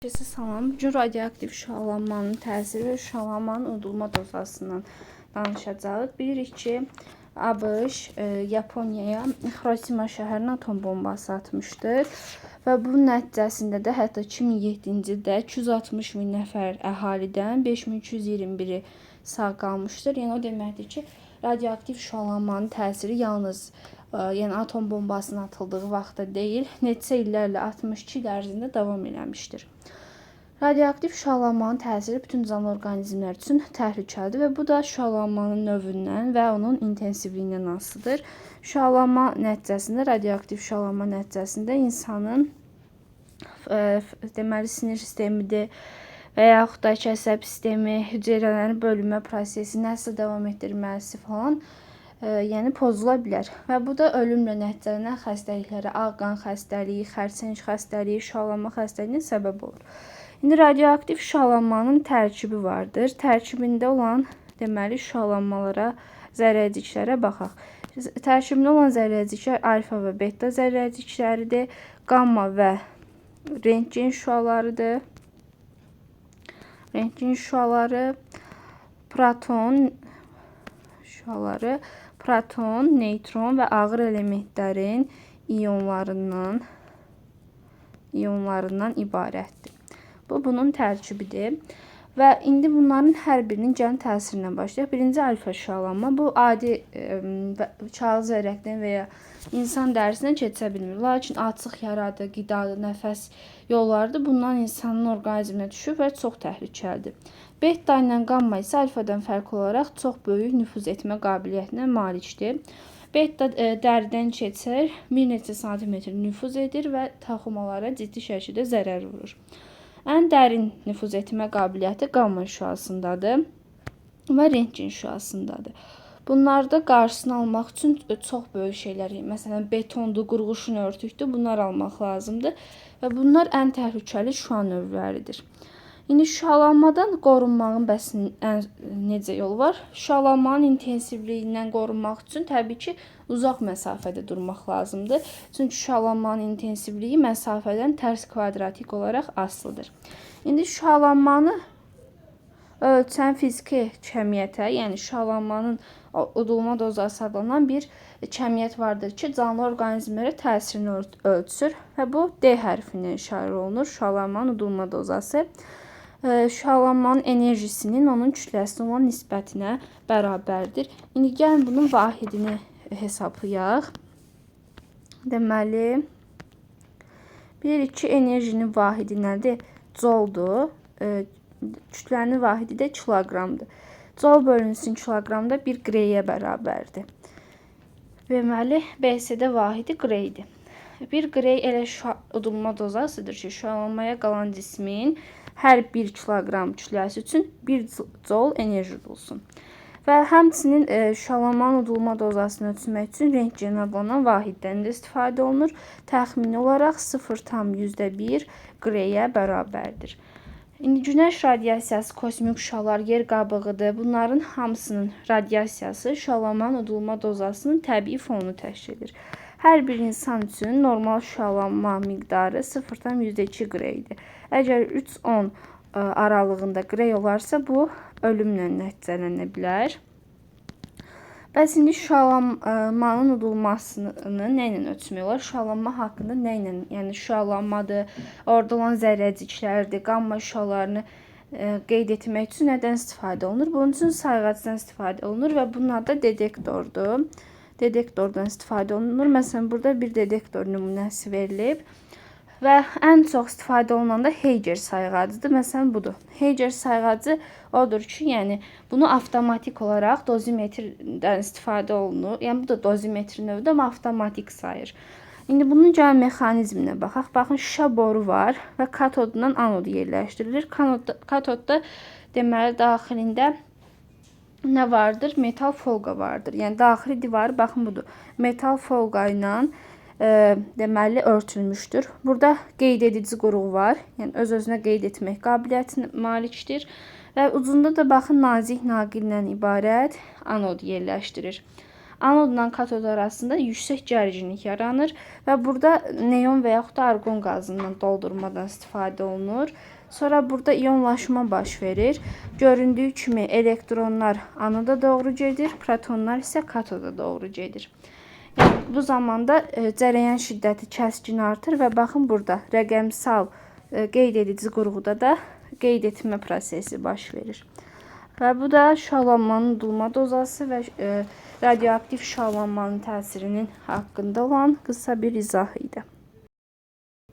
Salam. Bu gün radioaktiv şüalanmanın təsiri və şüalanmanın udulma dozasından danışacağıq. Bilirik ki, ABŞ Yaponiyaya Hiroşima şəhərinə atom bombası atmışdır və bunun nəticəsində də hətta 2007-ci ildə 260 min nəfər əhalidən 5221-i sağ qalmışdır. Yəni o deməkdir ki, radioaktiv şüalanmanın təsiri yalnız yəni atom bombasının atıldığı vaxtda deyil, neçə illərlə 62 il ərzində davam eləmişdir. Radioaktiv şüalanmanın təsiri bütün canlı orqanizmlər üçün təhlükəlidir və bu da şüalanmanın növündən və onun intensivliyindən asılıdır. Şüalanma nəticəsində, radioaktiv şüalanma nəticəsində insanın deməli sinir sistemidir və yaxud da ki, əsəb sistemi, hüceyrələrin bölünmə prosesi, nəsil davam etdirməsi falan yəni pozula bilər və bu da ölümlə nəticələnən xəstəliklərə, ağ qan xəstəliyi, xərçəng xəstəliyi, şüalanma xəstəliyinə səbəb olur. İndi radioaktiv şüalanmanın tərkibi vardır. Tərkibində olan deməli şüalanmalara, zərərciklərə baxaq. Tərkibində olan zərərciklər alfa və beta zərərcikləridir, qamma və rentgen şüalarıdır. Rentgen şüaları, proton şüaları, proton, neytron və ağır elementlərin iyonlarından ibarətdir. Bu bunun tərkibidir və indi bunların hər birinin gəlin təsirindən başlayaq. Birinci alfa şüalanma, bu adi kağız zərrəkdən və ya insan dərisindən keçə bilmir. Lakin açıq yaradır, qidadır, nəfəs yollarıdır. Bundan insanın orqanizminə düşür və çox təhlükəlidir. Beta ilə qamma isə alfadan fərqli olaraq çox böyük nüfuz etmə qabiliyyətinə malikdir. Beta dəridən keçir, bir neçə santimetr nüfuz edir və toxumalara ciddi şəkildə zərər vurur. Ən dərin nüfuz etmə qabiliyyəti qamma şüasındadır və rentgen şüasındadır. Bunlarda qarşısını almaq üçün çox böyük şeylər, məsələn betondur, qurğuşun örtükdür, bunlar almaq lazımdır və bunlar ən təhlükəli şüa növləridir. İndi şüalanmadan qorunmağın bəs necə yolu var? Şüalanmanın intensivliyindən qorunmaq üçün təbii ki, uzaq məsafədə durmaq lazımdır. Çünki şüalanmanın intensivliyi məsafədən tərs kvadratik olaraq asılıdır. İndi şüalanmanı ölçən fiziki kəmiyyətə, yəni şüalanmanın udulma dozası adlanan bir kəmiyyət vardır ki, canlı orqanizmlərə təsirini ölçür və bu D hərfinə işarə olunur. Şüalanmanın udulma dozası şüalanmanın enerjisinin onun kütləsində olan nisbətinə bərabərdir. İndi gəlin bunun vahidini hesablayaq. Deməli, bilirik ki, enerjinin vahidi nədir? Joldur. Kütlənin vahidi də kiloqramdır. Jol bölünsün kiloqramda 1 qreyə bərabərdir. Deməli, BSD vahidi qreydir. 1 qrey elə udulma dozasıdır ki, şüalanmaya qalan cismin hər 1 kiloqram kütləsi üçün 1 jol enerji udulsun. Və həmçinin şüalanmanın udulma dozasını ölçmək üçün rentgen adlanan vahiddən də istifadə olunur. Təxmini olaraq 0,1 qreyə bərabərdir. İndi günəş radiasiyası, kosmik şüalar, yer qabığıdır. Bunların hamısının radiasiyası şüalanmanın udulma dozasının təbii fonunu təşkil edir. Hər bir insan üçün normal şüalanma miqdarı 0,2 qreydir. Əgər 3-10 aralığında qrey olarsa, bu ölümlə nəticələnə bilər. Bəs indi şüalanmanın udulmasını nə ilə ölçmək olar? Şüalanma haqqında nə ilə? Yəni şüalanmadır, orada olan zərrəciklərdir, qamma şüalarını qeyd etmək üçün nədən istifadə olunur? Bunun üçün sayğacdan istifadə olunur və bunun adı detektordur. Detektordan istifadə olunur. Məsələn, burada bir detektor nümunəsi verilib və ən çox istifadə olunan da Heyger sayğacıdır. Məsələn, budur. Heyger sayğacı odur ki, yəni bunu avtomatik olaraq dozimetrdən istifadə olunur. Yəni bu da dozimetr növüdür, amma avtomatik sayır. İndi bunun gəlin mexanizminə baxaq. Baxın, şüşə boru var və katodundan anodu yerləşdirilir. Katodda deməli daxilində nə vardır? Metal folqa vardır. Yəni daxili divarı baxın budur. Metal folqa ilə deməli örtülmüşdür. Burada qeyd edici qurğu var. Yəni öz-özünə qeyd etmək qabiliyyətinə malikdir. Və ucunda da baxın nazik naqildən ibarət anod yerləşdirir. Anodla katod arasında yüksək gərginlik yaranır və burada neon və yaxud da arqon qazından doldurmadan istifadə olunur. Sonra burada iyonlaşma baş verir. Göründüyü kimi elektronlar anoda doğru gedir, protonlar isə katoda doğru gedir. Yəni, bu zamanda cərəyan şiddəti kəskin artır və baxın burada rəqəmsal qeyd edici qurğuda da qeyd etmə prosesi baş verir. Və bu da şüalanmanın udulma dozası və radioaktiv şüalanmanın təsirinin haqqında olan qısa bir izah idi.